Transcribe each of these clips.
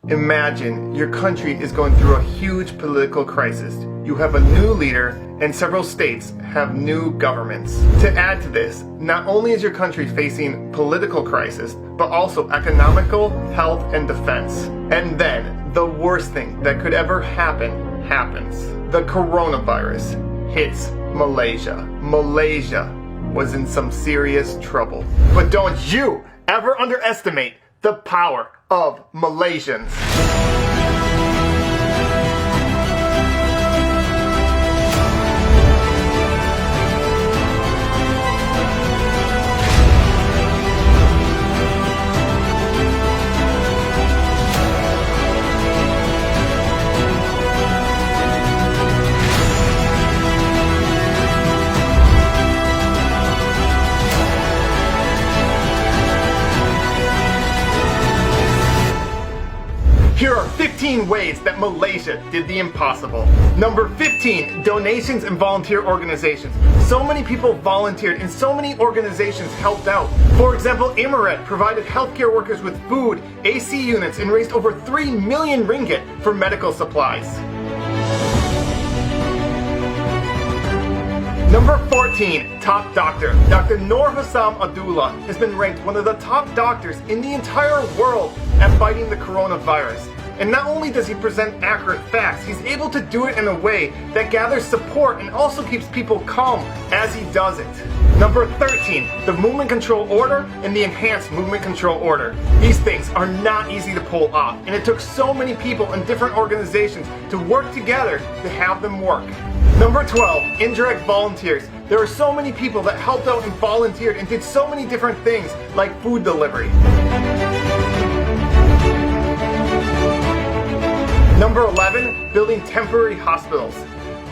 Imagine your country is going through a huge political crisis. You have a new leader and several states have new governments. To add to this, not only is your country facing political crisis, but also economical, health, and defense. And then, the worst thing that could ever happen happens. The coronavirus hits Malaysia. Malaysia was in some serious trouble. But don't you ever underestimate the power of Malaysians. Here are 15 ways that Malaysia did the impossible. Number 15, donations and volunteer organizations. So many people volunteered and so many organizations helped out. For example, Emirat provided healthcare workers with food, AC units, and raised over 3 million ringgit for medical supplies. Number 14, top doctor. Dr. Noor Hussam Abdullah has been ranked one of the top doctors in the entire world at fighting the coronavirus. And not only does he present accurate facts, he's able to do it in a way that gathers support and also keeps people calm as he does it. Number 13, the movement control order and the enhanced movement control order. These things are not easy to pull off, and it took so many people in different organizations to work together to have them work. Number 12, indirect volunteers. There are so many people that helped out and volunteered and did so many different things like food delivery. Number 11, building temporary hospitals.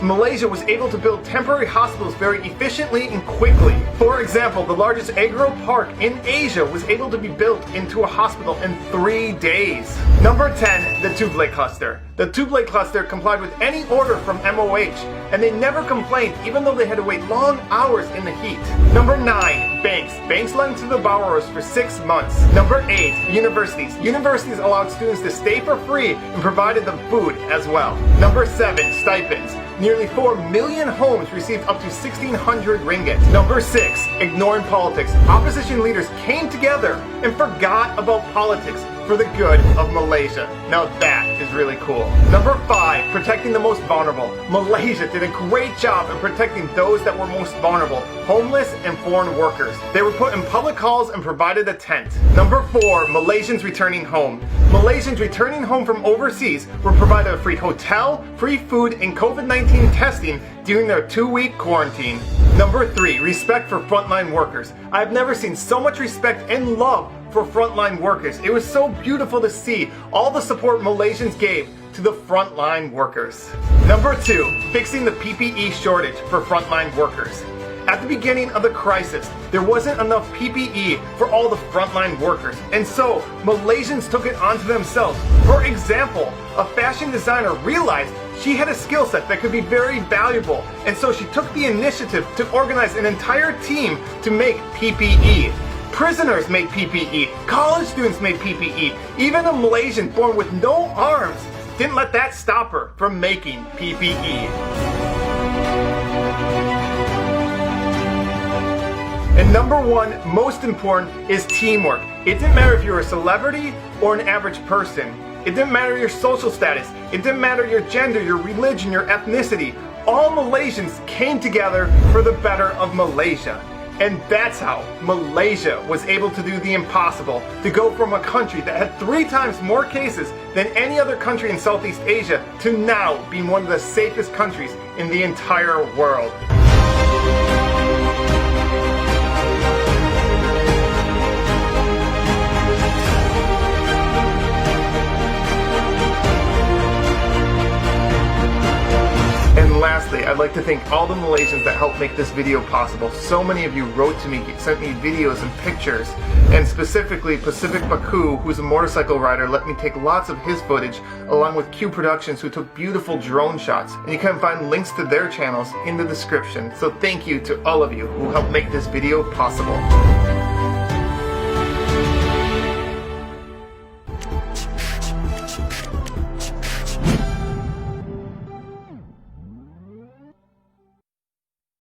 Malaysia was able to build temporary hospitals very efficiently and quickly. For example, the largest agro park in Asia was able to be built into a hospital in 3 days. Number 10, the Tubelay cluster. The Tubelay cluster complied with any order from MOH, and they never complained even though they had to wait long hours in the heat. Number 9, banks. Banks lent to the borrowers for 6 months. Number 8, universities. Universities allowed students to stay for free and provided them food as well. Number 7, stipends. Nearly 4 million homes received up to 1,600 ringgit. Number 6, ignoring politics. Opposition leaders came together and forgot about politics for the good of Malaysia. Now that is really cool. Number 5, protecting the most vulnerable. Malaysia did a great job in protecting those that were most vulnerable, homeless and foreign workers. They were put in public halls and provided a tent. Number 4, Malaysians returning home. Malaysians returning home from overseas were provided a free hotel, free food, and COVID-19 testing during their 2-week quarantine. Number 3, respect for frontline workers. I've never seen so much respect and love for frontline workers. It was so beautiful to see all the support Malaysians gave to the frontline workers. Number 2, fixing the PPE shortage for frontline workers. At the beginning of the crisis, there wasn't enough PPE for all the frontline workers, and so Malaysians took it onto themselves. For example, a fashion designer realized she had a skill set that could be very valuable, and so she took the initiative to organize an entire team to make PPE. Prisoners made PPE, college students made PPE, even a Malaysian born with no arms didn't let that stop her from making PPE. And number 1, most important, is teamwork. It didn't matter if you were a celebrity or an average person. It didn't matter your social status. It didn't matter your gender, your religion, your ethnicity. All Malaysians came together for the better of Malaysia. And that's how Malaysia was able to do the impossible, to go from a country that had 3 times more cases than any other country in Southeast Asia to now being one of the safest countries in the entire world. And lastly, I'd like to thank all the Malaysians that helped make this video possible. So many of you wrote to me, sent me videos and pictures, and specifically Pacific Baku, who's a motorcycle rider, let me take lots of his footage, along with Q Productions, who took beautiful drone shots. And you can find links to their channels in the description. So thank you to all of you who helped make this video possible.